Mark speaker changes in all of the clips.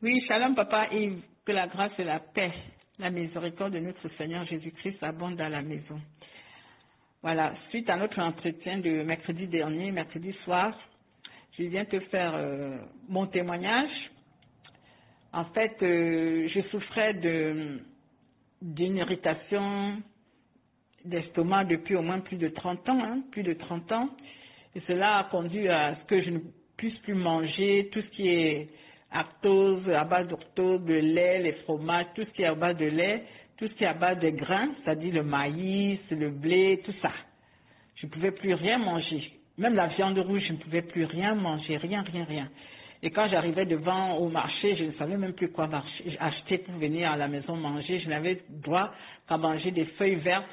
Speaker 1: Oui, shalom papa Yves, que la grâce et la paix, la miséricorde de notre Seigneur Jésus-Christ abondent dans la maison. Voilà, suite à notre entretien de mercredi dernier, mercredi soir, je viens te faire mon témoignage. En fait, je souffrais d'une irritation d'estomac depuis au moins plus de 30 ans, plus de 30 ans. Et cela a conduit à ce que je ne puisse plus manger tout ce qui est lactose, à base de lactose, de lait, les fromages, tout ce qui est à base de lait, tout ce qui est à base de grains, c'est-à-dire le maïs, le blé, tout ça. Je ne pouvais plus rien manger. Même la viande rouge, je ne pouvais plus rien manger, rien, rien, rien. Et quand j'arrivais devant au marché, je ne savais même plus quoi acheter pour venir à la maison manger. Je n'avais droit qu'à manger des feuilles vertes,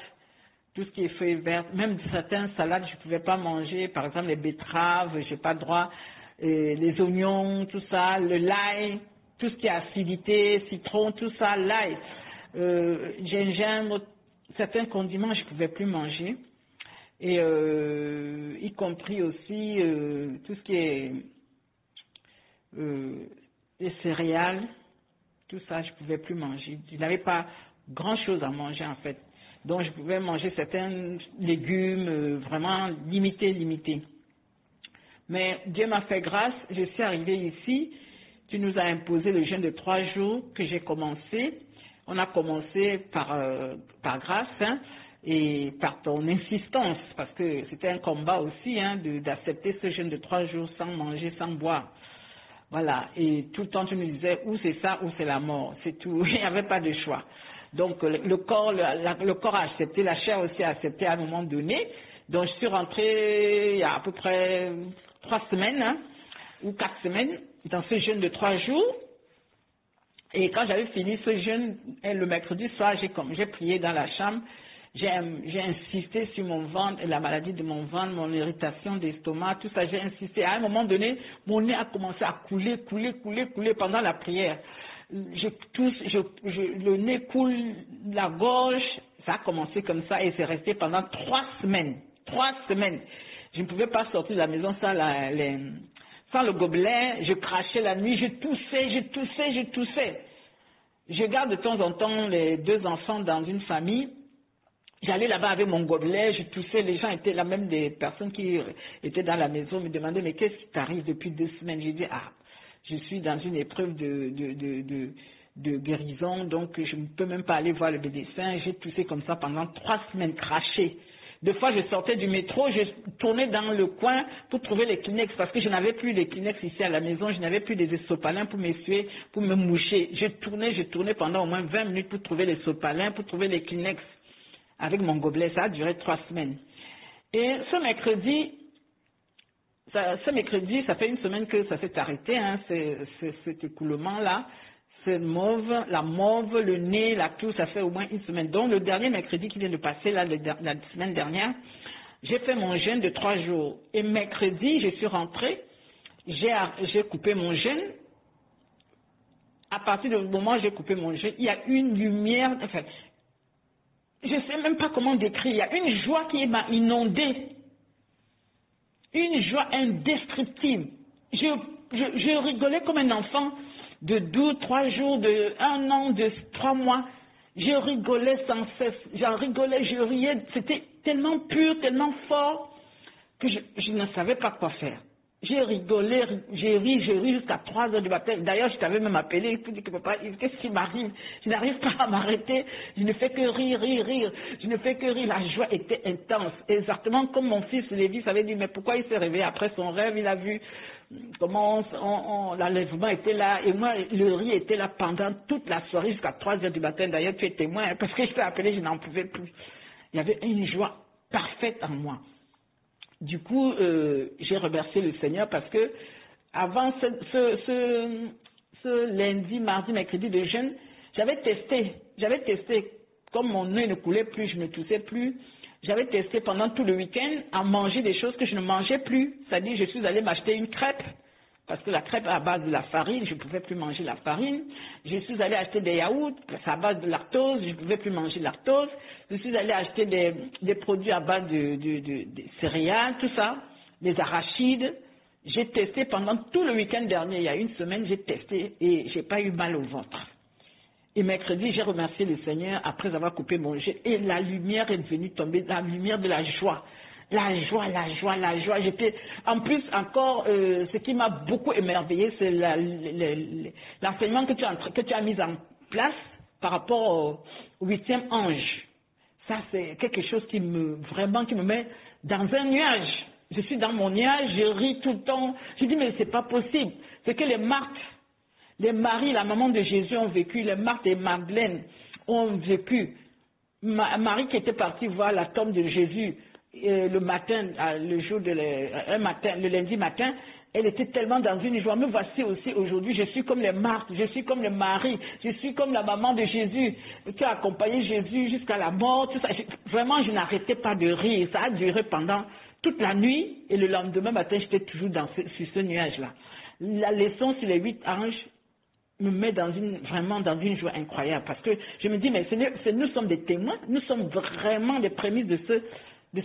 Speaker 1: tout ce qui est feuilles vertes. Même certaines salades, je ne pouvais pas manger. Par exemple, les betteraves, je n'ai pas droit. Les oignons, tout ça, le l'ail, tout ce qui est acidité, citron, tout ça, l'ail, gingembre, certains condiments, je ne pouvais plus manger. Et y compris aussi tout ce qui est les céréales, tout ça, je ne pouvais plus manger. Je n'avais pas grand-chose à manger en fait. Donc je pouvais manger certains légumes vraiment limités. Mais Dieu m'a fait grâce, je suis arrivée ici, tu nous as imposé le jeûne de 3 jours que j'ai commencé. On a commencé par grâce et par ton insistance, parce que c'était un combat aussi d'accepter ce jeûne de 3 jours sans manger, sans boire. Voilà, et tout le temps tu nous disais ou c'est ça ou c'est la mort, c'est tout, il n'y avait pas de choix. Donc le corps a accepté, la chair aussi a accepté à un moment donné. Donc je suis rentrée il y a à peu près 3 semaines ou 4 semaines dans ce jeûne de 3 jours. Et quand j'avais fini ce jeûne, le mercredi soir, j'ai prié dans la chambre, j'ai insisté sur mon ventre, la maladie de mon ventre, mon irritation d'estomac, tout ça, j'ai insisté. À un moment donné, mon nez a commencé à couler pendant la prière. Je tousse, le nez coule, la gorge, ça a commencé comme ça et c'est resté pendant 3 semaines. 3 semaines. Je ne pouvais pas sortir de la maison sans le gobelet, je crachais la nuit, je toussais. Je garde de temps en temps les 2 enfants dans une famille. J'allais là-bas avec mon gobelet, je toussais, les gens étaient là, même des personnes qui étaient dans la maison me demandaient mais qu'est-ce qui t'arrive depuis 2 semaines? J'ai dit je suis dans une épreuve de guérison, donc je ne peux même pas aller voir le médecin. J'ai toussé comme ça pendant 3 semaines, craché. Des fois, je sortais du métro, je tournais dans le coin pour trouver les Kleenex parce que je n'avais plus les Kleenex ici à la maison, je n'avais plus des sopalins pour m'essuyer, pour me moucher. Je tournais pendant au moins 20 minutes pour trouver les sopalins, pour trouver les Kleenex avec mon gobelet. Ça a duré 3 semaines. Et ce mercredi, ça fait 1 semaine que ça s'est arrêté, cet écoulement-là. C'est la mauve, le nez, la toux, ça fait au moins 1 semaine. Donc le dernier mercredi qui vient de passer, la semaine dernière, j'ai fait mon jeûne de 3 jours. Et mercredi, je suis rentrée, j'ai coupé mon jeûne. À partir du moment où j'ai coupé mon jeûne, il y a une lumière, enfin, je ne sais même pas comment décrire, il y a une joie qui m'a inondée. Une joie indescriptible. Je rigolais comme un enfant de 12, 3 jours, de 1 an, de 3 mois. Je rigolais sans cesse. J'en rigolais, je riais. C'était tellement pur, tellement fort que je ne savais pas quoi faire. J'ai rigolé, j'ai ri jusqu'à 3 heures du matin. D'ailleurs, je t'avais même appelé pour dire que papa, qu'est-ce qui m'arrive? Je n'arrive pas à m'arrêter. Je ne fais que rire. Je ne fais que rire. La joie était intense. Exactement comme mon fils Lévis avait dit, mais pourquoi il s'est réveillé après son rêve? Il a vu comment l'enlèvement était là. Et moi, le rire était là pendant toute la soirée jusqu'à 3 heures du matin. D'ailleurs, tu es témoin, parce que je t'ai appelé, je n'en pouvais plus. Il y avait une joie parfaite en moi. Du coup, j'ai remercié le Seigneur parce que avant ce lundi, mardi, mercredi de jeûne, j'avais testé. Comme mon nez ne coulait plus, je ne toussais plus. J'avais testé pendant tout le week-end à manger des choses que je ne mangeais plus. C'est-à-dire, je suis allée m'acheter une crêpe. Parce que la crêpe à base de la farine, je ne pouvais plus manger la farine. Je suis allée acheter des yaourts, c'est à base de lactose, je ne pouvais plus manger lactose. Je suis allée acheter des produits à base de céréales, tout ça, des arachides. J'ai testé pendant tout le week-end dernier, il y a une semaine, j'ai testé et j'ai pas eu mal au ventre. Et mercredi, j'ai remercié le Seigneur après avoir coupé mon jeûne et la lumière est venue tomber, la lumière de la joie. La joie, la joie, la joie. J'étais, en plus, encore, ce qui m'a beaucoup émerveillé, c'est l'enseignement que tu as mis en place par rapport au 8e ange. Ça, c'est quelque chose qui me met dans un nuage. Je suis dans mon nuage, je ris tout le temps. Je dis, mais c'est pas possible. C'est que les Marthe, les Marie, la maman de Jésus ont vécu, les Marthe et Madeleine ont vécu. Marie qui était partie voir la tombe de Jésus le matin, le lundi matin, elle était tellement dans une joie. Me voici aussi aujourd'hui, je suis comme les Marthe, je suis comme les Marie, je suis comme la maman de Jésus qui a accompagné Jésus jusqu'à la mort. Tout ça. Vraiment, je n'arrêtais pas de rire. Ça a duré pendant toute la nuit et le lendemain matin, j'étais toujours sur ce nuage-là. La leçon sur les 8 anges me met vraiment dans une joie incroyable parce que je me dis, mais nous sommes des témoins, nous sommes vraiment des prémices de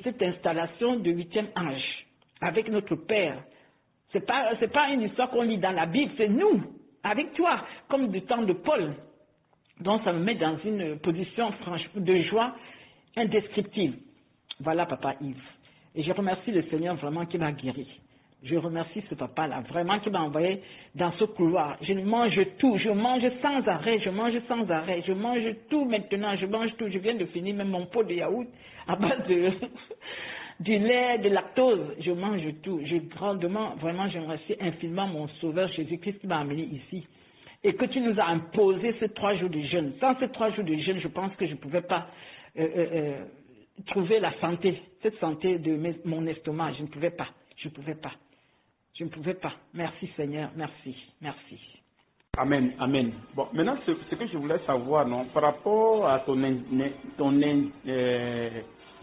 Speaker 1: cette installation de 8e ange avec notre Père. C'est pas une histoire qu'on lit dans la Bible, c'est nous, avec toi, comme du temps de Paul. Donc ça me met dans une position de joie indescriptible. Voilà, papa Yves. Et je remercie le Seigneur vraiment qui m'a guéri. Je remercie ce papa-là, vraiment qui m'a envoyé dans ce couloir. Je mange tout, je mange sans arrêt, je mange sans arrêt, je mange tout maintenant, je mange tout. Je viens de finir même mon pot de yaourt à base du lait, de lactose. Je mange tout. Vraiment, je remercie infiniment mon Sauveur Jésus-Christ qui m'a amené ici. Et que tu nous as imposé ces 3 jours de jeûne. Sans ces 3 jours de jeûne, je pense que je ne pouvais pas trouver la santé, cette santé de mon estomac. Je ne pouvais pas. Je ne pouvais pas. Je ne pouvais pas. Merci Seigneur, merci, merci.
Speaker 2: Amen, amen. Bon, maintenant, ce que je voulais savoir, non, par rapport à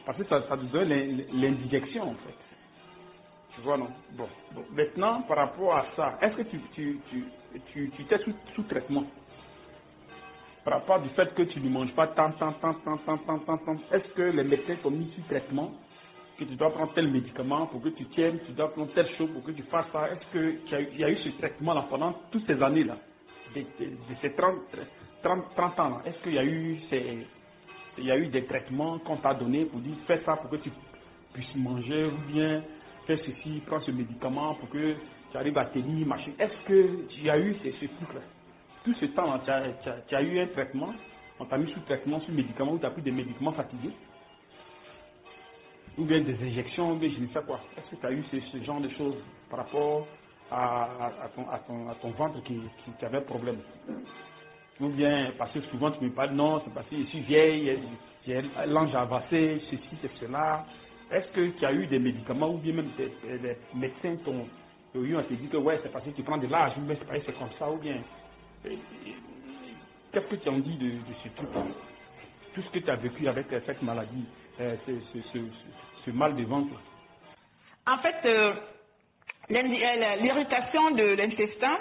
Speaker 2: parce que ça te donne l'indigestion, en fait. Tu vois, non? Bon, maintenant, par rapport à ça, est-ce que tu t'es sous traitement? Par rapport du fait que tu ne manges pas tant, est-ce que les médecins t'ont mis sous traitement? Que tu dois prendre tel médicament pour que tu tiennes, tu dois prendre telle chose pour que tu fasses ça. Est-ce qu'il y a eu ce traitement-là pendant toutes ces années-là, de ces 30 ans-là? Est-ce qu'il y a eu des traitements qu'on t'a donné pour dire fais ça pour que tu puisses manger ou bien fais ceci, prends ce médicament pour que tu arrives à tenir, machin. Est-ce qu'il y a eu ce truc-là? Tout ce temps-là, tu as eu un traitement, on t'a mis sous traitement, sous médicament, ou tu as pris des médicaments fatigués? Ou bien des injections, ou bien je ne sais quoi. Est-ce que tu as eu ce genre de choses par rapport à ton ventre qui avait problème? Ou bien, parce que souvent tu me parles, non, c'est parce que je suis vieille, j'ai l'ange avancé, ceci, c'est cela. Est-ce que tu as eu des médicaments, ou bien même des médecins t'ont dit que ouais, c'est parce que tu prends de l'âge, ou bien c'est parce que c'est comme ça, ou bien. Qu'est-ce que tu en dis de ce truc-là? Tout ce que tu as vécu avec cette maladie, ce mal de ventre.
Speaker 1: En fait, l'irritation de l'intestin,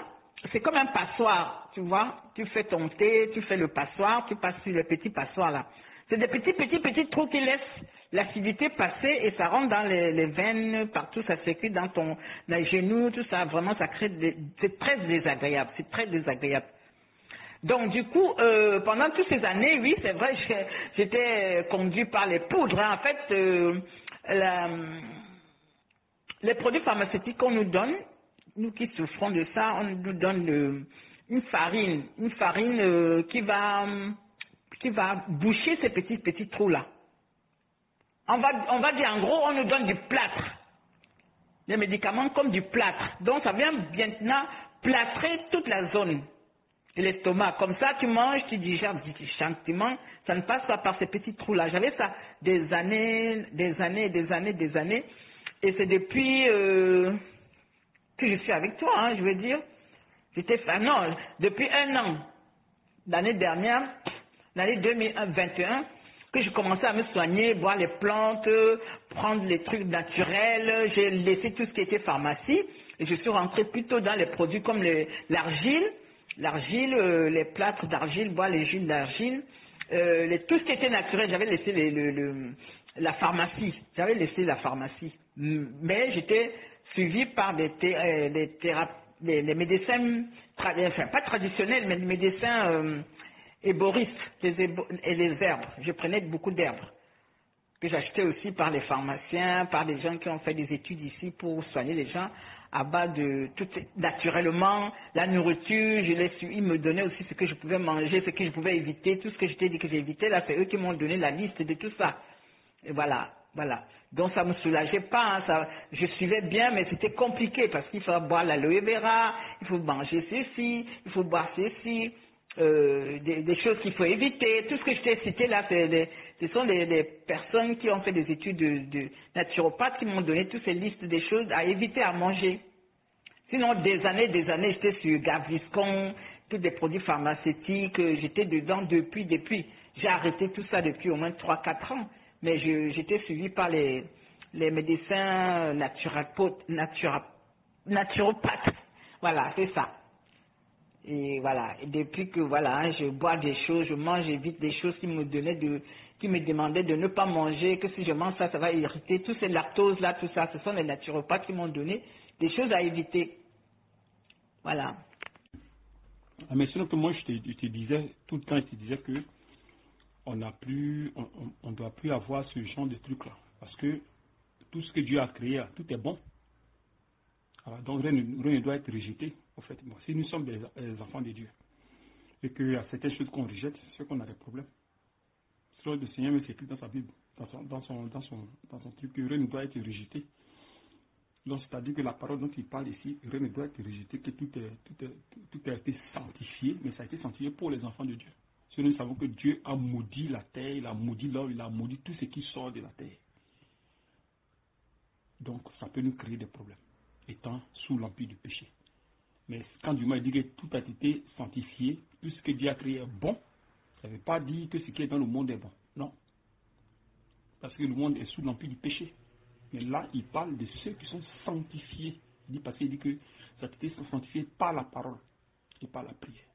Speaker 1: c'est comme un passoire, tu vois. Tu fais ton thé, tu fais le passoire, tu passes sur le petit passoire là. C'est des petits trous qui laissent l'acidité passer et ça rentre dans les veines, partout, ça circule dans les genoux, tout ça. Vraiment, ça crée c'est très désagréable, c'est très désagréable. Donc du coup, pendant toutes ces années, oui, c'est vrai, j'étais conduit par les poudres. En fait, les produits pharmaceutiques qu'on nous donne, nous qui souffrons de ça, on nous donne une farine qui va boucher ces petits trous-là. On va dire en gros, on nous donne du plâtre. Les médicaments comme du plâtre. Donc ça vient maintenant plâtrer toute la zone. Et l'estomac, comme ça tu manges, tu digères gentiment, ça ne passe pas par ces petits trous-là. J'avais ça des années, et c'est depuis que je suis avec toi, hein, je veux dire. Non, depuis 1 an, l'année dernière, l'année 2021, que je commençais à me soigner, boire les plantes, prendre les trucs naturels, j'ai laissé tout ce qui était pharmacie, et je suis rentrée plutôt dans les produits comme l'argile, les plâtres d'argile, boire les jus d'argile, tout ce qui était naturel, j'avais laissé la pharmacie, mais j'étais suivie par des médecins, enfin pas traditionnels, mais des médecins héboristes et les herbes. Je prenais beaucoup d'herbes que j'achetais aussi par les pharmaciens, par des gens qui ont fait des études ici pour soigner les gens à bas de tout naturellement, la nourriture, ils me donnaient aussi ce que je pouvais manger, ce que je pouvais éviter, tout ce que je t'ai dit que j'évitais, là c'est eux qui m'ont donné la liste de tout ça. Et voilà. Donc ça me soulageait pas, hein, je suivais bien, mais c'était compliqué parce qu'il faut boire l'aloe vera, il faut manger ceci, il faut boire ceci. Des choses qu'il faut éviter. Tout ce que je t'ai cité là, ce sont des personnes qui ont fait des études de naturopathes qui m'ont donné toutes ces listes des choses à éviter à manger. Sinon, des années, j'étais sur Gaviscon, tous des produits pharmaceutiques, j'étais dedans depuis. J'ai arrêté tout ça depuis au moins 3-4 ans. Mais j'étais suivie par les médecins naturopathes. Voilà, c'est ça. Et voilà, et depuis que voilà, je bois des choses, je mange, j'évite des choses qui me demandaient de ne pas manger, que si je mange ça, ça va irriter. Tous ces lactoses là, tout ça, ce sont les naturopathes qui m'ont donné des choses à éviter. Voilà.
Speaker 2: Ah, mais sinon que moi je te disais, tout le temps je te disais que on doit plus avoir ce genre de trucs là. Parce que tout ce que Dieu a créé, tout est bon. Alors, donc rien ne doit être rejeté, au fait. Bon, si nous sommes des enfants de Dieu, et qu'il y a certaines choses qu'on rejette, c'est qu'on a des problèmes. Sinon, le Seigneur me écrit dans sa Bible, dans son truc, que rien ne doit être rejeté. Donc, c'est-à-dire que la parole dont il parle ici, rien ne doit être rejeté, que tout a été sanctifié, mais ça a été sanctifié pour les enfants de Dieu. Sinon, nous savons que Dieu a maudit la terre, il a maudit l'homme, il a maudit tout ce qui sort de la terre. Donc, ça peut nous créer des problèmes, étant sous l'empire du péché. Mais quand Dieu m'a dit que tout a été sanctifié, tout ce que Dieu a créé est bon, ça ne veut pas dire que ce qui est dans le monde est bon. Non. Parce que le monde est sous l'empire du péché. Mais là, il parle de ceux qui sont sanctifiés. Parce qu'il dit que ça a été sanctifié par la parole et par la prière.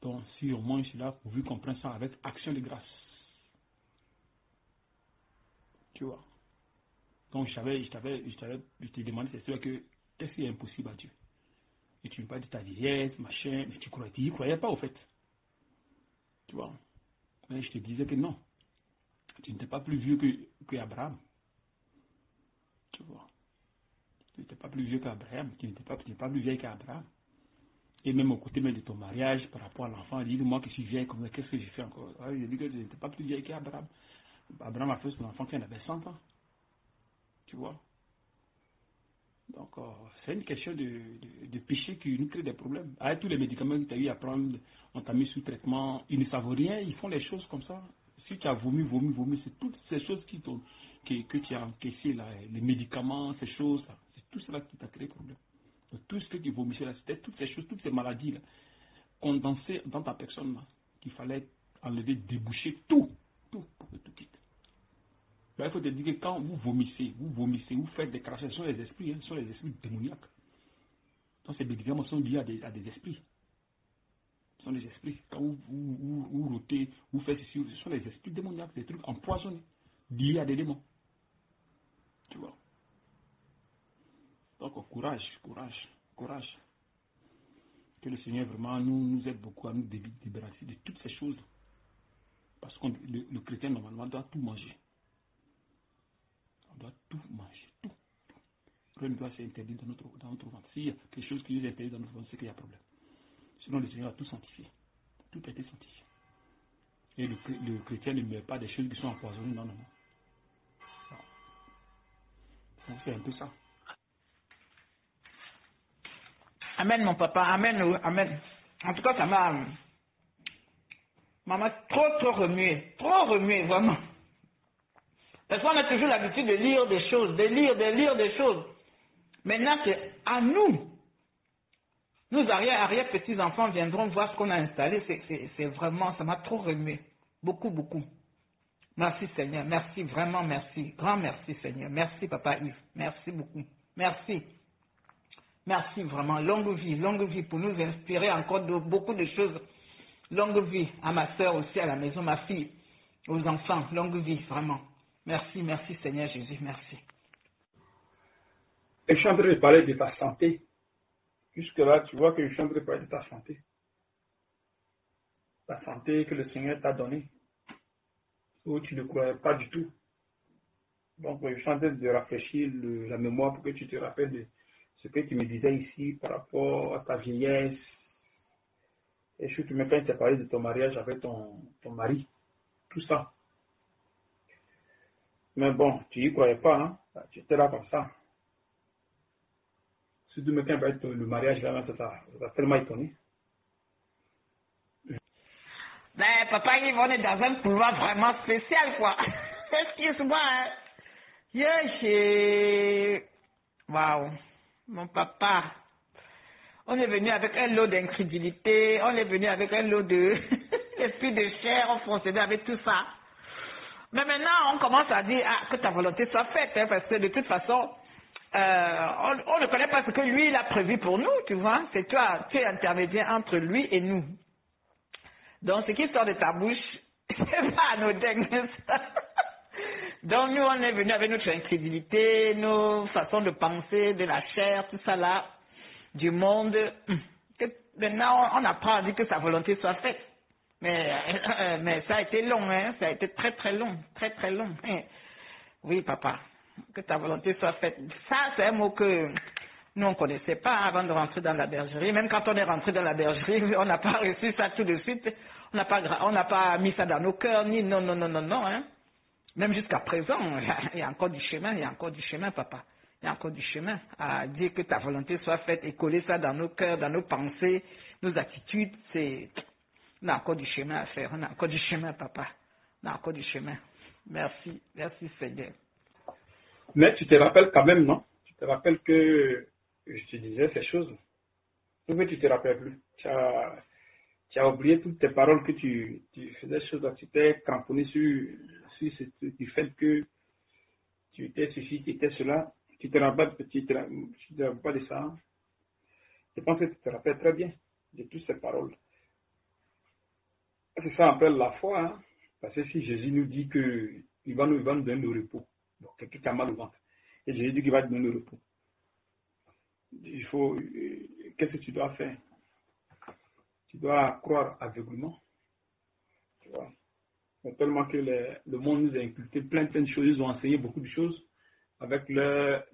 Speaker 2: Donc, si on mange cela, vous pouvez comprendre ça avec action de grâce. Tu vois. Donc, je t'ai demandé, c'est sûr que qu'est-ce qui est impossible à Dieu? Et tu me parles de ta diète, machin, mais tu n'y croyais pas au fait. Tu vois. Mais je te disais que non. Tu n'étais pas plus vieux que Abraham. Tu vois. Tu n'étais pas plus vieux qu'Abraham. Tu n'étais pas plus vieille qu'Abraham. Et même au côté même de ton mariage, par rapport à l'enfant, il dit moi que je suis vieille, qu'est-ce que j'ai fait encore? Il dit que tu n'étais pas plus vieille qu'Abraham. Abraham a fait son enfant quand il avait 100 ans. Tu vois. Donc, c'est une question de péché qui nous crée des problèmes. Avec tous les médicaments que tu as eu à prendre, on t'a mis sous traitement, ils ne savent rien, ils font les choses comme ça. Si tu as vomi, c'est toutes ces choses que tu as encaissées, là, les médicaments, ces choses-là, c'est tout cela qui t'a créé problème. Donc, tout ce que tu vomissais là, c'était toutes ces choses, toutes ces maladies-là, condensées dans ta personne, là, qu'il fallait enlever, déboucher tout pour que tout quitte. Là, il faut te dire que quand vous vomissez, vous faites des crachats, ce sont les esprits, ce sont les esprits démoniaques. Donc ces médicaments sont liés à des esprits. Ce sont des esprits. Quand vous rôtez, vous faites ceci, ce sont les esprits démoniaques, des trucs empoisonnés, liés à des démons. Tu vois. Donc courage. Que le Seigneur vraiment nous aide beaucoup à nous débarrasser de toutes ces choses. Parce que le chrétien normalement doit tout manger. On doit tout manger, tout. Rien ne doit s'interdire dans notre ventre. S'il y a quelque chose qui est interdit dans notre ventre, c'est qu'il y a problème. Sinon, le Seigneur a tout sanctifié. Tout a été sanctifié. Et le chrétien ne met pas des choses qui sont empoisonnées, non. Donc, c'est un peu ça.
Speaker 1: Amen, mon papa. Amen. En tout cas, ça m'a trop remué. Trop remué, vraiment. Parce qu'on a toujours l'habitude de lire des choses, de lire des choses. Maintenant, c'est à nous. Nos arrière-petits-enfants viendront voir ce qu'on a installé. C'est vraiment, ça m'a trop remué. Beaucoup. Merci Seigneur, merci, vraiment merci. Grand merci Seigneur. Merci Papa Yves. Merci beaucoup. Merci. Merci vraiment. Longue vie pour nous inspirer encore beaucoup de choses. Longue vie à ma soeur aussi à la maison, ma fille, aux enfants. Longue vie, vraiment. Merci Seigneur Jésus, merci.
Speaker 2: Et je suis en train de parler de ta santé. Jusque-là, tu vois que je suis en train de parler de ta santé. La santé que le Seigneur t'a donnée, où tu ne croyais pas du tout. Donc, je suis en train de rafraîchir la mémoire pour que tu te rappelles de ce que tu me disais ici par rapport à ta vieillesse. Et je suis quand tu as parlé de ton mariage avec ton mari. Tout ça. Mais bon, tu n'y croyais pas, hein? Tu étais là comme ça. Surtout quand le mariage, là, ça t'a tellement étonné.
Speaker 1: Ben, papa, on est dans un couloir vraiment spécial, quoi. Excuse-moi, hein. Waouh, mon papa. On est venu avec un lot d'incrédulité, on est venu avec un lot de esprit de chair, on fonctionnait avec tout ça. Mais maintenant, on commence à dire que ta volonté soit faite, hein, parce que de toute façon, on ne connaît pas ce que lui, il a prévu pour nous, tu vois. C'est toi, tu es intermédiaire entre lui et nous. Donc, ce qui sort de ta bouche, c'est pas anodin. Donc, nous, on est venu avec notre incrédulité, nos façons de penser, de la chair, tout ça là, du monde. Maintenant, on apprend à dire que sa volonté soit faite. Mais ça a été long, hein? Ça a été très très long, très très long. Oui, papa, que ta volonté soit faite. Ça, c'est un mot que nous, on ne connaissait pas avant de rentrer dans la bergerie. Même quand on est rentré dans la bergerie, on n'a pas reçu ça tout de suite. On n'a pas mis ça dans nos cœurs, ni non, non, non, non, non. Hein? Même jusqu'à présent, il y a encore du chemin, il y a encore du chemin, papa. Il y a encore du chemin à dire que ta volonté soit faite et coller ça dans nos cœurs, dans nos pensées, nos attitudes. On a encore du chemin à faire. On a encore du chemin, papa. On a encore du chemin. Merci. Merci, Seigneur.
Speaker 2: Mais tu te rappelles quand même, non? Tu te rappelles que je te disais ces choses. Ou que tu te rappelles plus. Tu as oublié toutes tes paroles que tu faisais des choses. Tu t'es cramponné sur du fait que tu étais ceci, tu étais cela. Tu te rappelles pas de ça. Je pense que tu te rappelles très bien de toutes ces paroles. C'est ça un peu la foi, hein? Parce que si Jésus nous dit qu'il va nous donner le repos, donc quelqu'un qui a mal au ventre, et Jésus dit qu'il va te donner le repos, il faut, qu'est-ce que tu dois faire? Tu dois croire aveuglément, tu vois. Mais tellement que le monde nous a inculqué plein de choses, ils ont enseigné beaucoup de choses avec leurs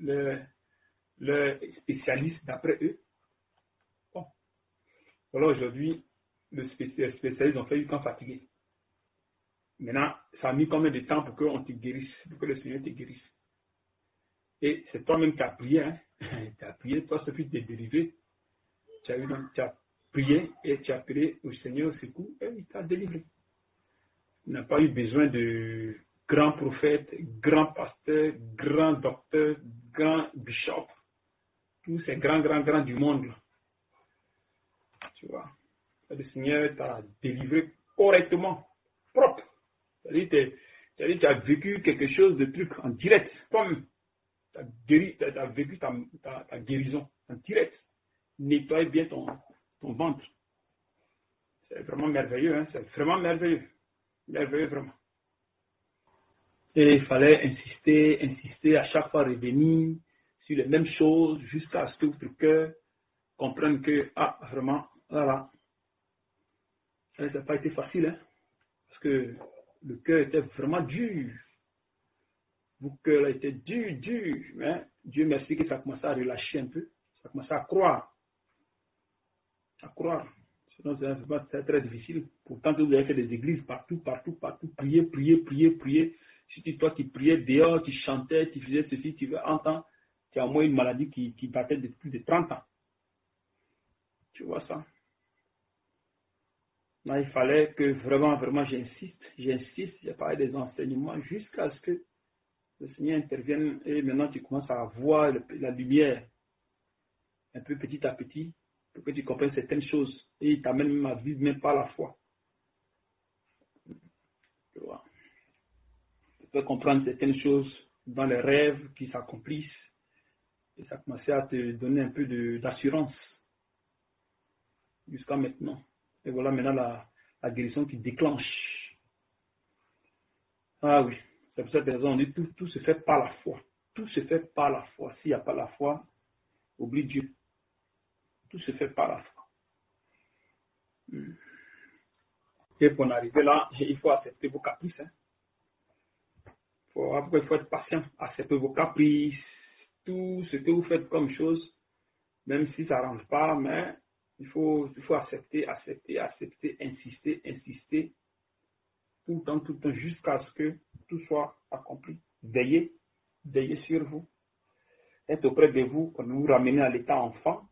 Speaker 2: spécialistes d'après eux. Bon. Voilà, aujourd'hui, les spécialistes ont fait du temps fatigué. Maintenant, ça a mis combien de temps pour qu'on te guérisse, pour que le Seigneur te guérisse. Et c'est toi-même qui as prié, hein. Tu as prié, toi, ce qui t'est délivré. Tu as prié et tu as prié au Seigneur au secours et il t'a délivré. Tu n'as pas eu besoin de grands prophètes, grands pasteurs, grands docteurs, grands bishops, tous ces grands du monde. Tu vois. Le Seigneur t'a délivré correctement, propre. C'est-à-dire tu as vécu quelque chose de truc en direct, toi-même. Tu as vécu ta guérison en direct. Nettoie bien ton ventre. C'est vraiment merveilleux, hein? C'est vraiment merveilleux. Merveilleux, vraiment. Et il fallait insister, à chaque fois revenir sur les mêmes choses jusqu'à ce que votre cœur comprenne que, vraiment, voilà. Ça n'a pas été facile, hein? Parce que le cœur était vraiment dur. Votre cœur a été dur. Hein? Dieu merci que ça commençait à relâcher un peu. Ça commençait à croire. Sinon, c'est très difficile. Pourtant, vous avez fait des églises partout. Prier. Si toi, tu priais dehors, tu chantais, tu faisais ceci, tu veux entendre, tu as au moins une maladie qui battait depuis plus de 30 ans. Tu vois ça? Là, il fallait que vraiment, j'insiste, j'ai parlé des enseignements jusqu'à ce que le Seigneur intervienne et maintenant tu commences à voir la lumière un peu petit à petit pour que tu comprennes certaines choses et il t'amène même à vivre même par la foi. Tu vois. Tu peux comprendre certaines choses dans les rêves qui s'accomplissent et ça commençait à te donner un peu d'assurance jusqu'à maintenant. Et voilà maintenant la guérison qui déclenche. Ah oui, c'est pour cette raison on dit tout se fait par la foi. tout se fait par la foi. S'il n'y a pas la foi, oublie Dieu. Tout se fait par la foi. Et pour en arriver là, il faut accepter vos caprices. Hein. Après, il faut être patient. Accepter vos caprices, tout ce que vous faites comme chose, même si ça ne rentre pas, mais il faut accepter, insister, tout le temps, jusqu'à ce que tout soit accompli. Veillez sur vous. Être auprès de vous, quand vous ramenez à l'état enfant,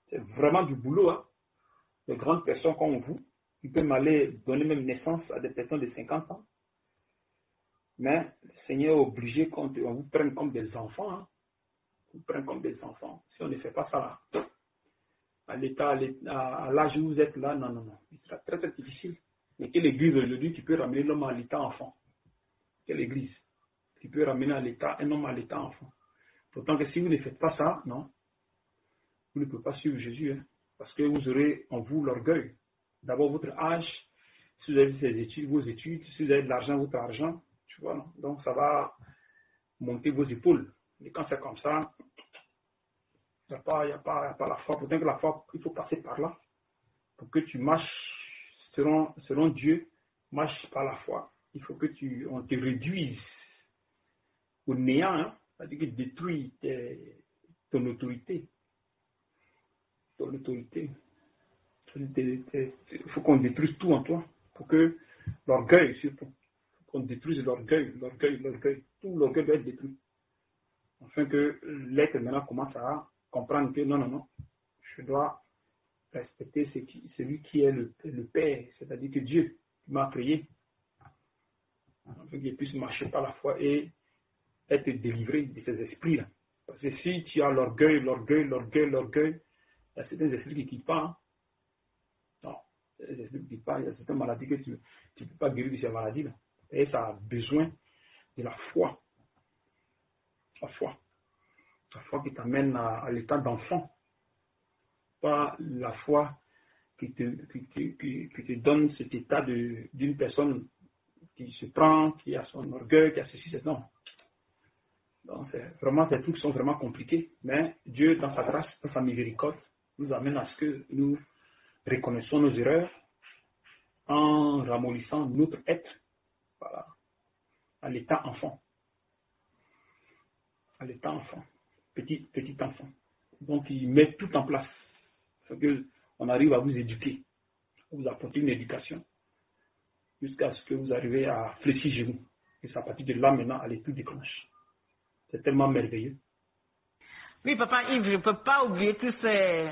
Speaker 2: c'est vraiment du boulot. Hein. De grandes personnes comme vous, qui peuvent aller donner même naissance à des personnes de 50 ans. Mais le Seigneur est obligé qu'on vous prenne comme des enfants. Hein. On vous prenne comme des enfants. Si on ne fait pas ça là, à l'âge où vous êtes là, non. Il sera très très difficile. Mais quelle église aujourd'hui qui peut ramener l'homme à l'état enfant? Quelle église qui peut ramener un homme à l'état enfant? Pourtant que si vous ne faites pas ça, non, vous ne pouvez pas suivre Jésus. Hein, parce que vous aurez en vous l'orgueil. D'abord votre âge, si vous avez vos études, si vous avez de l'argent, votre argent, tu vois, non? Donc ça va monter vos épaules. Et quand c'est comme ça, il n'y a pas la foi. Pourtant que la foi, il faut passer par là. Pour que tu marches selon Dieu, marche par la foi. Il faut que on te réduise au néant, hein? C'est-à-dire que détruis ton autorité. Ton autorité. Il faut qu'on détruise tout en toi. Pour que l'orgueil, surtout, qu'on détruise l'orgueil. Tout l'orgueil doit être détruit. Afin que l'être maintenant commence à comprendre que non, je dois respecter celui qui est le Père, c'est-à-dire que Dieu qui m'a créé. Afin qu'il puisse marcher par la foi et être délivré de ces esprits-là. Parce que si tu as l'orgueil, il y a certains esprits qui ne quittent pas. Hein. Non, les esprits qui ne quittent pas, il y a certaines maladies que tu ne peux pas guérir de ces maladies-là. Et ça a besoin de la foi. La foi qui t'amène à l'état d'enfant. Pas la foi qui te donne cet état d'une personne qui se prend, qui a son orgueil, qui a ceci, c'est non. Donc, vraiment, ces trucs sont vraiment compliqués. Mais Dieu, dans sa grâce, dans sa miséricorde, nous amène à ce que nous reconnaissons nos erreurs en ramollissant notre être, voilà, à l'état enfant. À l'état enfant. Petit enfant. Donc, il met tout en place. C'est qu'on arrive à vous éduquer, à vous apporter une éducation, jusqu'à ce que vous arrivez à fléchir genoux. Et c'est à partir de là, maintenant, allez, tout déclenche. C'est tellement merveilleux.
Speaker 1: Oui, papa Yves, je ne peux pas oublier tous ces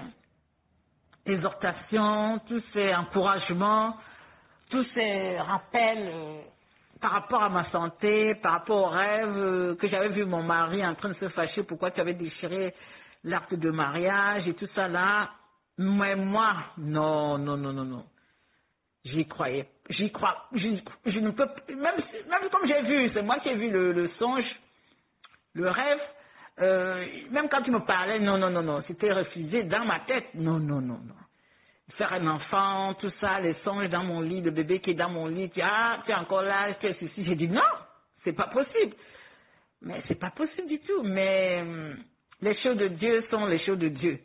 Speaker 1: exhortations, tous ces encouragements, tous ces rappels par rapport à ma santé, par rapport au rêve que j'avais vu mon mari en train de se fâcher pourquoi tu avais déchiré l'acte de mariage et tout ça là. Mais moi, non. J'y croyais. Je ne peux même comme j'ai vu, c'est moi qui ai vu le songe, le rêve. Même quand tu me parlais, non, c'était refusé dans ma tête. Non. Faire un enfant, tout ça, les songes dans mon lit, le bébé qui est dans mon lit, tu es encore là, tu es ceci. J'ai dit non, c'est pas possible. Mais c'est pas possible du tout. Mais les choses de Dieu sont les choses de Dieu.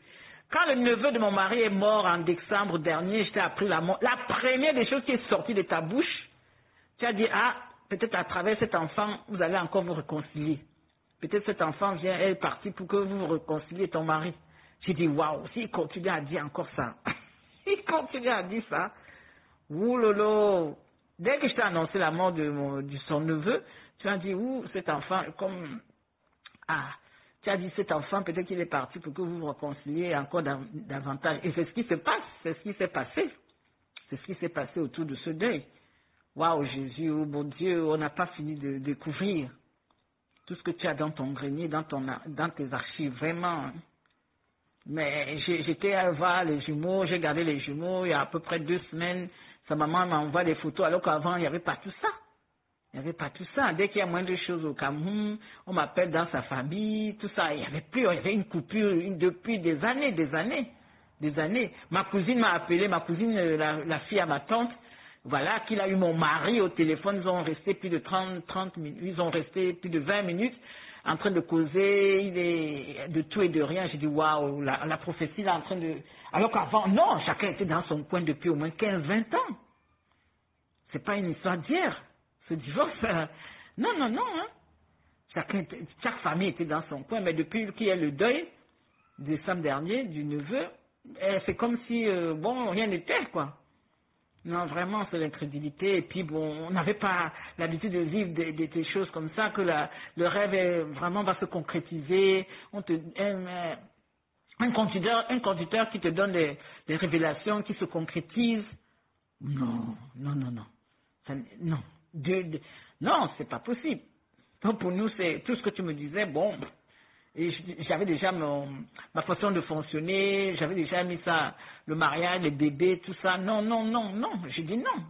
Speaker 1: Quand le neveu de mon mari est mort en décembre dernier, je t'ai appris la mort. La première des choses qui est sortie de ta bouche, tu as dit, peut-être à travers cet enfant, vous allez encore vous réconcilier. Peut-être cet enfant est parti pour que vous vous réconciliez ton mari. J'ai dit, waouh, s'il continue à dire encore ça, il continue à dire ça, oulolo. Dès que je t'ai annoncé la mort de son neveu, tu as dit, cet enfant, tu as dit, cet enfant, peut-être qu'il est parti pour que vous vous réconciliez encore davantage. Et c'est ce qui se passe, c'est ce qui s'est passé. C'est ce qui s'est passé autour de ce deuil. Waouh, Jésus, oh mon Dieu, on n'a pas fini de découvrir tout ce que tu as dans ton grenier, dans tes archives, vraiment. Mais j'étais à voir les jumeaux, j'ai gardé les jumeaux, il y a à peu près 2 semaines, sa maman m'envoie des photos, alors qu'avant, il n'y avait pas tout ça. Il n'y avait pas tout ça. Dès qu'il y a moins de choses au Cameroun, on m'appelle dans sa famille, tout ça. Il y avait une coupure depuis des années. Ma cousine m'a appelé, la fille à ma tante, voilà, qu'il a eu mon mari au téléphone, ils ont resté plus de 30 minutes, ils ont resté plus de 20 minutes en train de causer, il est de tout et de rien. J'ai dit, waouh, la prophétie là en train de... Alors qu'avant, non, chacun était dans son coin depuis au moins 15-20 ans. C'est pas une histoire d'hier. Ce divorce, non, non, non. Hein. Chaque famille était dans son coin, mais depuis qu'il y a le deuil, décembre dernier, du neveu, c'est comme si, bon, rien n'était, quoi. Non, vraiment, c'est l'incrédulité. Et puis, bon, on n'avait pas l'habitude de vivre des choses comme ça, que le rêve vraiment va se concrétiser. Un conducteur qui te donne des révélations qui se concrétisent. Non, non, non, non. Non. Non, c'est pas possible. Donc, pour nous, c'est tout ce que tu me disais, bon. Et j'avais déjà ma façon de fonctionner, j'avais déjà mis ça, le mariage, les bébés, tout ça. Non, non, non, non. J'ai dit non.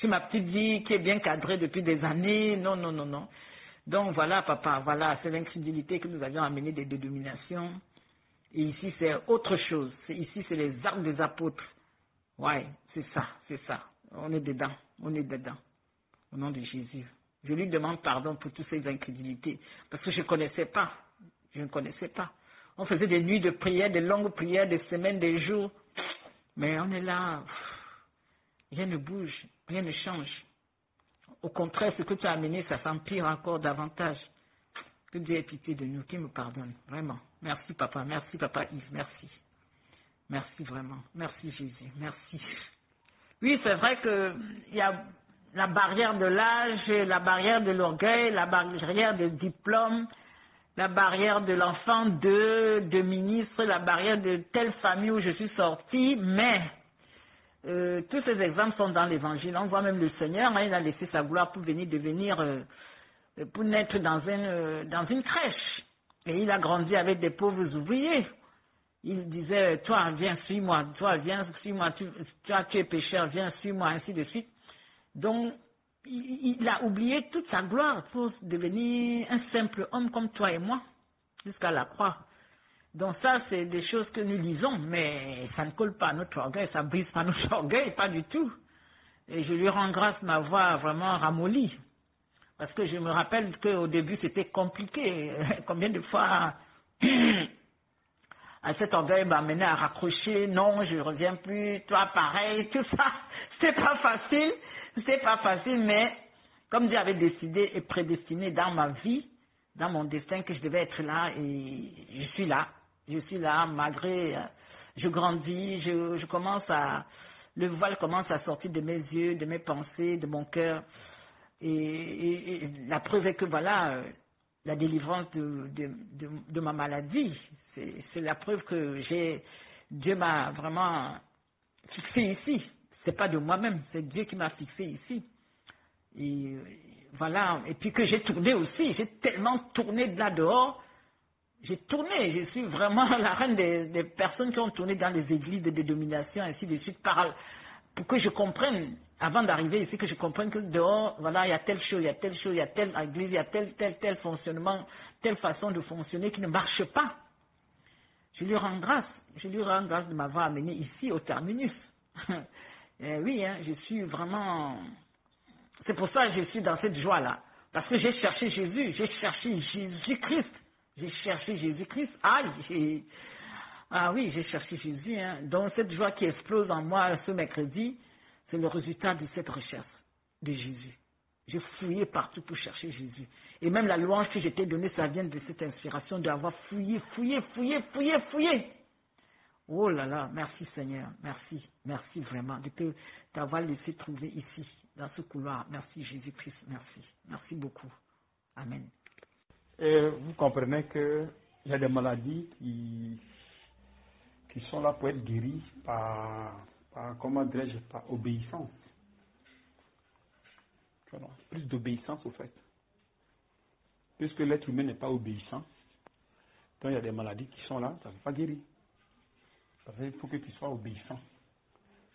Speaker 1: J'ai ma petite vie qui est bien cadrée depuis des années. Non, non, non, non. Donc voilà, papa, voilà, c'est l'incrédulité que nous avions amené des dénominations. Et ici, c'est autre chose. Ici, c'est les armes des apôtres. Ouais, c'est ça, c'est ça. On est dedans, on est dedans. Au nom de Jésus. Je lui demande pardon pour toutes ces incrédulités. Parce que je ne connaissais pas. Je ne connaissais pas. On faisait des nuits de prière, des longues prières, des semaines, des jours. Mais on est là. Rien ne bouge, rien ne change. Au contraire, ce que tu as amené, ça s'empire encore davantage. Que Dieu ait pitié de nous, qu'il me pardonne. Vraiment. Merci papa Yves, merci. Merci vraiment. Merci Jésus, merci. Oui, c'est vrai qu'il y a la barrière de l'âge, la barrière de l'orgueil, la barrière des diplômes, la barrière de l'enfant de ministre, la barrière de telle famille où je suis sortie, mais tous ces exemples sont dans l'évangile. On voit même le Seigneur, hein, il a laissé sa gloire pour venir pour naître dans une crèche. Et il a grandi avec des pauvres ouvriers. Il disait, toi, viens, suis-moi, toi, viens, suis-moi, tu es pécheur, viens, suis-moi, ainsi de suite. Donc, il a oublié toute sa gloire pour devenir un simple homme comme toi et moi, jusqu'à la croix. Donc ça, c'est des choses que nous lisons, mais ça ne colle pas à notre orgueil, ça ne brise pas notre orgueil, pas du tout. Et je lui rends grâce, ma voix vraiment ramollie. Parce que je me rappelle qu'au début, c'était compliqué. Combien de fois... à cet orgueil m'a amené à raccrocher, non, je ne reviens plus, toi pareil, tout ça. C'est pas facile, mais comme Dieu avait décidé et prédestiné dans ma vie, dans mon destin, que je devais être là, et je suis là, malgré, je grandis, je commence le voile commence à sortir de mes yeux, de mes pensées, de mon cœur, et la preuve est que voilà, la délivrance de ma maladie, c'est la preuve que Dieu m'a vraiment fixé ici. C'est pas de moi-même, c'est Dieu qui m'a fixé ici. Et voilà, et puis que j'ai tourné aussi, j'ai tellement tourné de là dehors, j'ai tourné, je suis vraiment la reine des personnes qui ont tourné dans les églises de dénomination, ainsi de suite, pour que je comprenne, avant d'arriver ici, que je comprenne que dehors, voilà, il y a telle chose, il y a telle chose, il y a telle église, il y a tel fonctionnement, telle façon de fonctionner qui ne marche pas. Je lui rends grâce de m'avoir amené ici au terminus. Oui, hein, je suis vraiment... C'est pour ça que je suis dans cette joie-là. Parce que j'ai cherché Jésus, j'ai cherché Jésus-Christ. J'ai cherché Jésus-Christ. Ah oui, j'ai cherché Jésus. Hein. Donc cette joie qui explose en moi ce mercredi, c'est le résultat de cette recherche de Jésus. J'ai fouillé partout pour chercher Jésus. Et même la louange que je t'ai donnée, ça vient de cette inspiration d'avoir fouillé. Oh là là, merci Seigneur, merci vraiment de t'avoir laissé trouver ici, dans ce couloir. Merci Jésus-Christ, merci beaucoup. Amen.
Speaker 2: Et vous comprenez qu'il y a des maladies qui sont là pour être guéries par comment dirais-je, par obéissance. Plus d'obéissance au fait. Puisque l'être humain n'est pas obéissant, donc il y a des maladies qui sont là, ça ne va pas guérir. Parce qu'il faut que tu sois obéissant.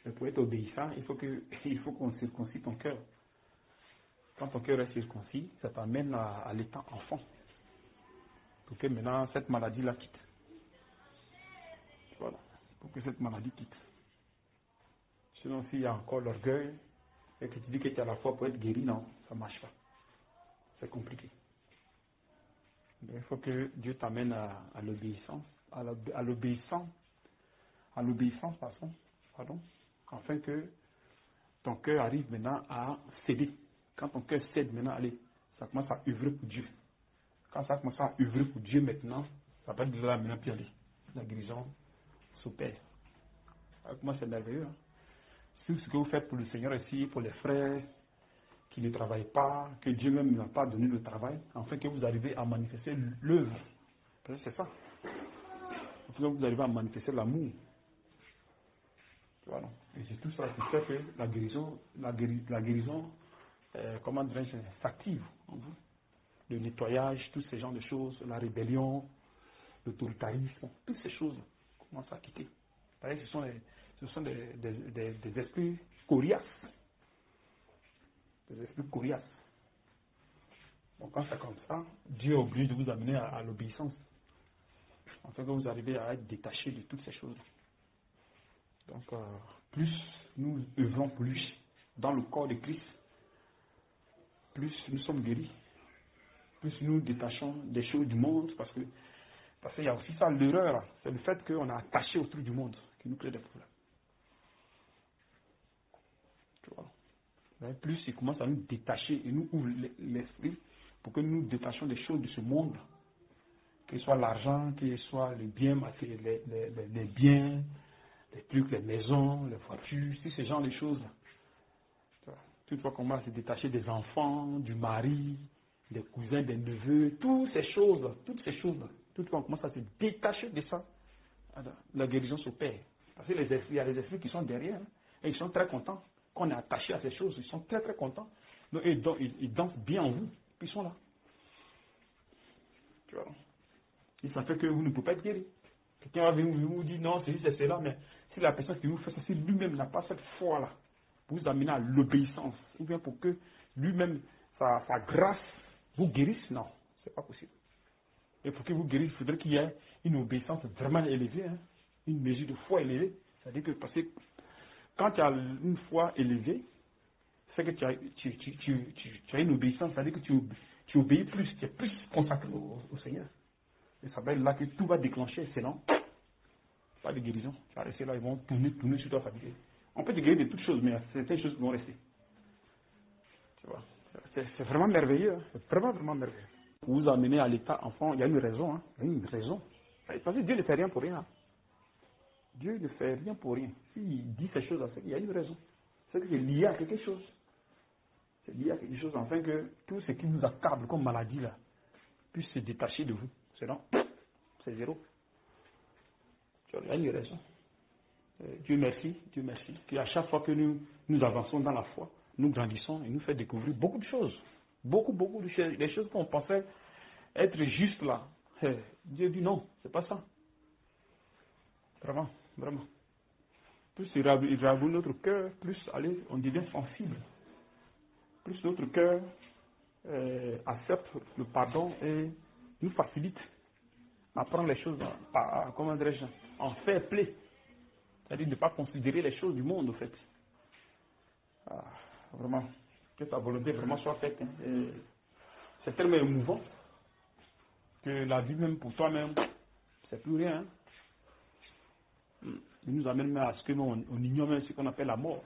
Speaker 2: Mais pour être obéissant, il faut qu'on circoncis ton cœur. Quand ton cœur est circoncis, ça t'amène à l'état enfant. Pour que maintenant cette maladie-là quitte. Voilà. Pour que cette maladie quitte. Sinon, s'il y a encore l'orgueil, et que tu dis que tu as la foi pour être guéri, non, ça ne marche pas. C'est compliqué. Mais il faut que Dieu t'amène à l'obéissance, à l'obéissance, pardon, afin que ton cœur arrive maintenant à céder. Quand ton cœur cède maintenant, allez, ça commence à œuvrer pour Dieu. Quand ça commence à œuvrer pour Dieu maintenant, ça va être de là maintenant, puis allez, la guérison s'opère. Avec moi, c'est merveilleux. Hein? Tout ce que vous faites pour le Seigneur ici, pour les frères qui ne travaillent pas, que Dieu même n'a pas donné le travail, afin que vous arrivez à manifester l'œuvre. C'est ça. Afin que vous arrivez à manifester l'amour. Voilà. Et c'est tout ça qui fait que la guérison comment dirais-je, s'active en vous. Le nettoyage, tous ces genres de choses, la rébellion, l'autoritarisme, toutes ces choses commencent à quitter. Ce sont des esprits coriaces. Des esprits coriaces. Donc quand c'est comme ça, Dieu est obligé de vous amener à l'obéissance. Afin que vous arrivez à être détaché de toutes ces choses. Donc plus nous œuvrons pour lui dans le corps de Christ, plus nous sommes guéris. Plus nous détachons des choses du monde, parce qu'il y a aussi ça, l'erreur, c'est le fait qu'on a attaché autour du monde qui nous crée des problèmes. Tu vois. Mais plus il commence à nous détacher et nous ouvre l'esprit pour que nous nous détachions des choses de ce monde, que ce soit l'argent, que ce soit les biens, les biens, les trucs, les maisons, les voitures, tous ces genres de choses. Toutefois qu'on commence à se détacher des enfants, du mari, des cousins, des neveux, toutes ces choses, toutefois on commence à se détacher de ça, la guérison s'opère. Parce que il y a les esprits qui sont derrière, hein, et ils sont très contents. Quand on est attaché à ces choses, ils sont très très contents. Donc, ils dansent bien en vous, puis ils sont là. Tu vois. Et ça fait que vous ne pouvez pas être guéri. Quelqu'un va venir vous dire non, c'est cela, mais si la personne qui vous fait ça, si lui-même n'a pas cette foi-là, pour vous amener à l'obéissance, ou bien pour que lui-même, sa grâce, vous guérisse, non, c'est pas possible. Et pour que vous guérisse, il faudrait qu'il y ait une obéissance vraiment élevée, hein, une mesure de foi élevée. C'est-à-dire que, parce que quand tu as une foi élevée, c'est que tu as une obéissance, c'est-à-dire que tu obéis plus, tu es plus consacré au Seigneur. Et ça va être là que tout va déclencher, sinon, pas de guérison. Tu vas rester là, ils vont tourner sur toi fatigué. On peut te guérir de toutes choses, mais certaines choses vont rester. Tu vois. C'est vraiment merveilleux, hein. C'est vraiment, vraiment merveilleux. Pour vous amener à l'état enfant, il y a une raison, hein. Il y a une raison. Parce que Dieu ne fait rien pour rien. Hein. Dieu ne fait rien pour rien. S'il dit ces choses, il y a une raison. C'est que c'est lié à quelque chose. C'est lié à quelque chose, afin que tout ce qui vous accable comme maladie, là, puisse se détacher de vous. Sinon, c'est zéro. Il y a une raison. Dieu merci, qu'à chaque fois que nous avançons dans la foi, nous grandissons et nous fait découvrir beaucoup de choses. Beaucoup de choses. Des choses qu'on pensait être juste là. Dieu dit non, c'est pas ça. Vraiment. Plus il réavoue notre cœur, plus on devient sensible. Plus notre cœur accepte le pardon et nous facilite à prendre les choses comment dirais-je, en fair play. C'est-à-dire ne pas considérer les choses du monde, en fait. Vraiment, que ta volonté vraiment soit faite. Hein. C'est tellement émouvant que la vie même pour toi-même, c'est plus rien. Hein. Il nous amène même à ce que nous, on ignore même ce qu'on appelle la mort.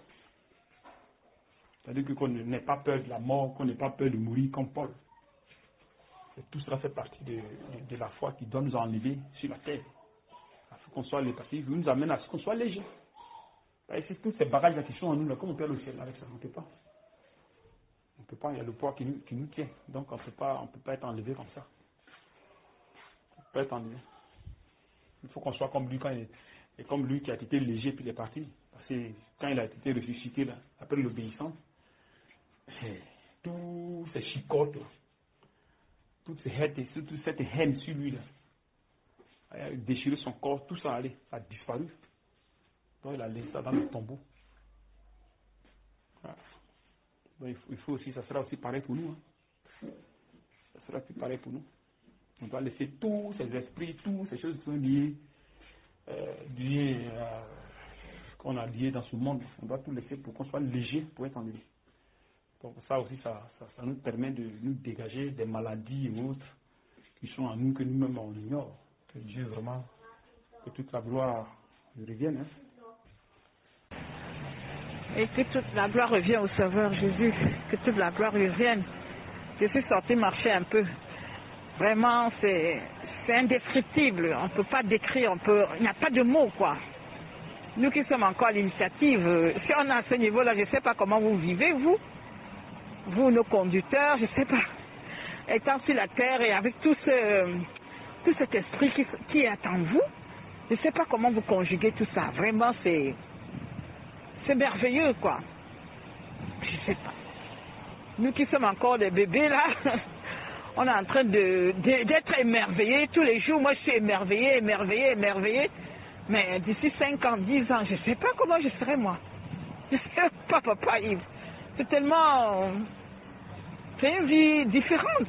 Speaker 2: C'est-à-dire qu'on n'ait pas peur de la mort, qu'on n'ait pas peur de mourir comme Paul. Et tout cela fait partie de la foi qui doit nous enlever sur la terre. Afin qu'on soit léger. Parce qu'il nous amène à ce qu'on soit léger. Et si tous ces bagages qui sont en nous, là, comment on peut aller au ciel avec ça? On ne peut pas. On ne peut pas, il y a le poids qui nous tient. Donc on ne peut pas être enlevé comme ça. On ne peut pas être enlevé. Il faut qu'on soit comme lui comme lui qui a été léger puis il est parti. Parce que quand il a été ressuscité, là, après l'obéissance, tous ces chicottes, toute cette haine sur lui, là, il a déchiré son corps, tout ça a disparu. Donc il a laissé ça dans le tombeau. Voilà. Donc, il faut aussi, ça sera aussi pareil pour nous. Hein. Ça sera aussi pareil pour nous. On doit laisser tous ces esprits, toutes ces choses qui sont liées, qu'on a liées dans ce monde. On doit tout laisser pour qu'on soit léger, pour être enlevé. Donc ça aussi, ça nous permet de nous dégager des maladies et autres qui sont en nous que nous-mêmes on ignore. Que Dieu vraiment, que toute la gloire lui revienne. Hein.
Speaker 1: Et que toute la gloire revienne au Sauveur Jésus, que toute la gloire lui revienne. Je suis sortie marcher un peu. Vraiment, c'est indescriptible. On ne peut pas décrire, il n'y a pas de mots, quoi. Nous qui sommes encore à l'initiative, si on est à ce niveau-là, je ne sais pas comment vous vivez, vous, nos conducteurs, je ne sais pas. Étant sur la terre et avec tout cet esprit qui est en vous, je ne sais pas comment vous conjuguez tout ça. Vraiment, c'est merveilleux, quoi. Je ne sais pas. Nous qui sommes encore des bébés, là, on est en train d'être émerveillés tous les jours. Moi, je suis émerveillée. Mais d'ici 5 ans, 10 ans, je ne sais pas comment je serai, moi. Je ne sais pas, papa Yves. C'est tellement... C'est une vie différente.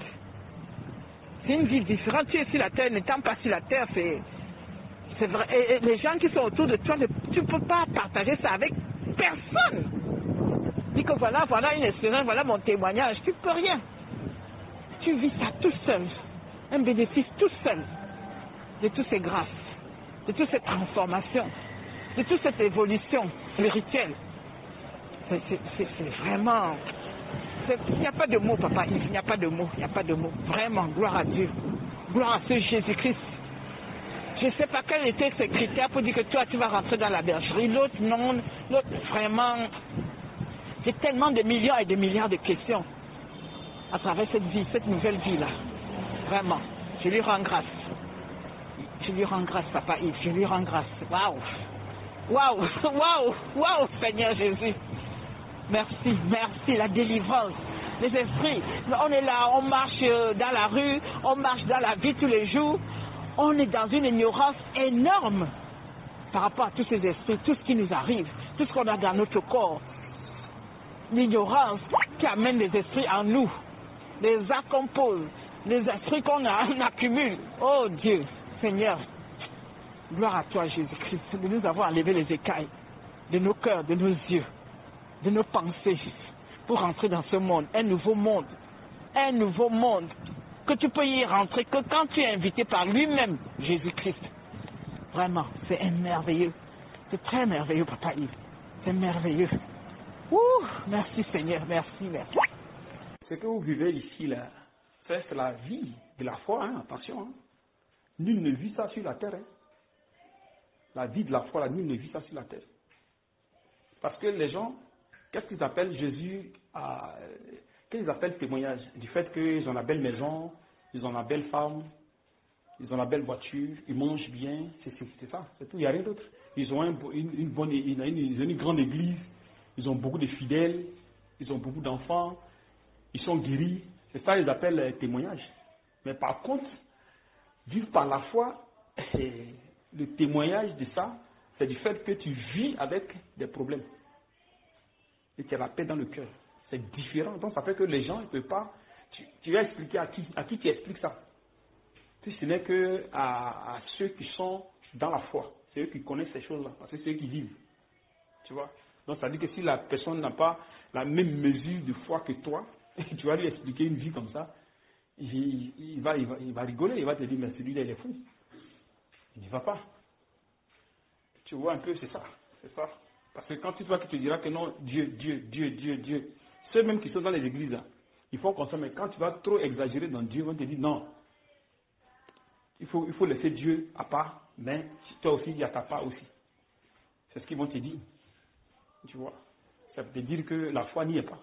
Speaker 1: C'est une vie différente. Tu es sur la terre, n'étant pas sur la terre, c'est vrai. Et les gens qui sont autour de toi, tu ne peux pas partager ça avec personne. Dis que voilà une expérience, voilà mon témoignage. Tu ne peux rien. Tu vis ça tout seul. Un bénéfice tout seul de toutes ces grâces, de toute cette transformation, de toute cette évolution spirituelle. C'est vraiment... Il n'y a pas de mots, papa Yves, il n'y a pas de mots, Vraiment, gloire à Dieu. Gloire à ce Jésus-Christ. Je ne sais pas quels étaient ces critères pour dire que toi, tu vas rentrer dans la bergerie. L'autre, non. L'autre, vraiment... J'ai tellement de millions et de milliards de questions à travers cette vie, cette nouvelle vie-là. Vraiment, je lui rends grâce. Je lui rends grâce, papa Yves, je lui rends grâce. Waouh, Seigneur Jésus. Merci, la délivrance, les esprits. On est là, on marche dans la rue, on marche dans la vie tous les jours. On est dans une ignorance énorme par rapport à tous ces esprits, tout ce qui nous arrive, tout ce qu'on a dans notre corps. L'ignorance qui amène les esprits en nous, les accompose, les esprits qu'on accumule. Oh Dieu, Seigneur, gloire à toi Jésus-Christ, de nous avoir enlevé les écailles de nos cœurs, de nos yeux, de nos pensées, pour rentrer dans ce monde, un nouveau monde, que tu peux y rentrer que quand tu es invité par lui-même, Jésus-Christ. Vraiment, c'est merveilleux, c'est très merveilleux, papa Yves, c'est merveilleux. Ouh, merci Seigneur, merci.
Speaker 2: Ce que vous vivez ici, là, c'est la vie de la foi, hein, attention. Hein. Nul ne vit ça sur la terre. Hein. La vie de la foi, là, nul ne vit ça sur la terre. Parce que les gens, qu'est-ce qu'ils appellent Jésus qu'est-ce qu'ils appellent témoignage? Du fait qu'ils ont la belle maison, ils ont la belle femme, ils ont la belle voiture, ils mangent bien, c'est ça, c'est tout, il n'y a rien d'autre. Ils ont une grande église, ils ont beaucoup de fidèles, ils ont beaucoup d'enfants, ils sont guéris, c'est ça qu'ils appellent témoignage. Mais par contre, vivre par la foi, le témoignage de ça, c'est du fait que tu vis avec des problèmes. Et tu as la paix dans le cœur. C'est différent. Donc ça fait que les gens ne peuvent pas... Tu vas expliquer à qui tu expliques ça. Si ce n'est que à ceux qui sont dans la foi. C'est eux qui connaissent ces choses-là. Parce que c'est eux qui vivent. Tu vois. Donc ça veut dire que si la personne n'a pas la même mesure de foi que toi, tu vas lui expliquer une vie comme ça, il va rigoler. Il va te dire, mais celui-là, il est fou. Il n'y va pas. Tu vois un peu, c'est ça. Parce que quand tu vois qu'il te dira que non, Dieu, ceux même qui sont dans les églises, là, il faut qu'on s'en mais quand tu vas trop exagérer dans Dieu, on te dit non. Il faut laisser Dieu à part, mais toi aussi, il y a ta part aussi. C'est ce qu'ils vont te dire. Tu vois. Ça veut te dire que la foi n'y est pas.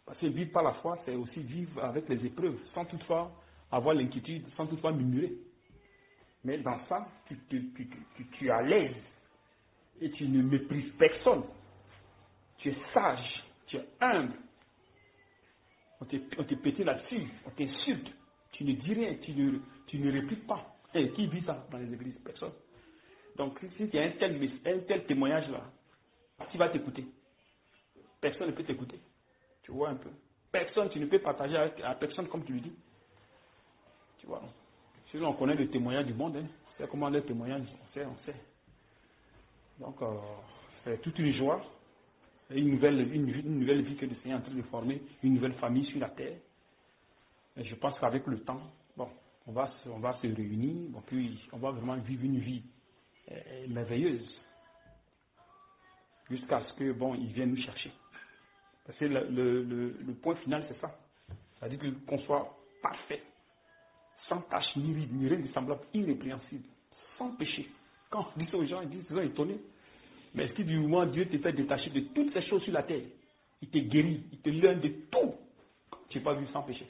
Speaker 2: Parce que vivre par la foi, c'est aussi vivre avec les épreuves, sans toutefois avoir l'inquiétude, sans toutefois murmurer. Mais dans ça, tu es à l'aise. Et tu ne méprises personne. Tu es sage, tu es humble. On te pété là-dessus, on t'insulte. Tu ne dis rien, tu ne répliques pas. Et qui vit ça dans les églises? Personne. Donc si tu as un tel témoignage là, qui va t'écouter? Personne ne peut t'écouter. Tu vois un peu. Personne, tu ne peux partager à personne comme tu le dis. Tu vois. Sinon on connaît le témoignage du monde. Hein. C'est comment les témoignages, on sait. Donc, c'est toute une joie, et une nouvelle vie que le Seigneur est en train de former, une nouvelle famille sur la terre. Et je pense qu'avec le temps, bon, on va se réunir, bon, puis on va vraiment vivre une vie merveilleuse. Jusqu'à ce que, bon, ils viennent nous chercher. Parce que le point final, c'est ça. C'est-à-dire qu'on soit parfait, sans tache, ni ride, ni rien de semblable, irrépréhensible, sans péché. Quand on dit ça aux gens, ils sont étonnés. Mais est-ce que du moment où Dieu te fait détacher de toutes ces choses sur la terre, il te guérit, il te donne de tout, tu n'es pas vu sans péché.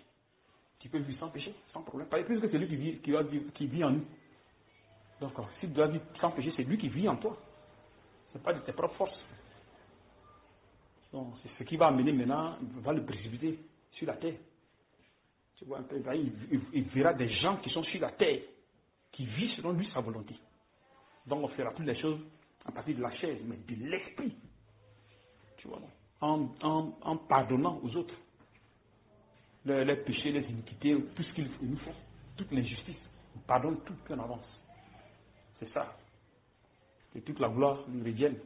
Speaker 2: Tu peux vivre sans péché, sans problème. Parce que c'est lui qui vit en nous. Donc, si tu dois vivre sans péché, c'est lui qui vit en toi. Ce n'est pas de tes propres forces. Donc, c'est ce qui va amener maintenant, va le précipiter sur la terre. Tu vois un peu, il verra des gens qui sont sur la terre, qui vivent selon lui sa volonté. Donc, on ne fera plus les choses à partir de la chair, mais de l'esprit. Tu vois, en pardonnant aux autres les péchés, les iniquités, tout ce qu'ils nous font, toute l'injustice. On pardonne tout en avance. C'est ça. Et toute la gloire nous revienne.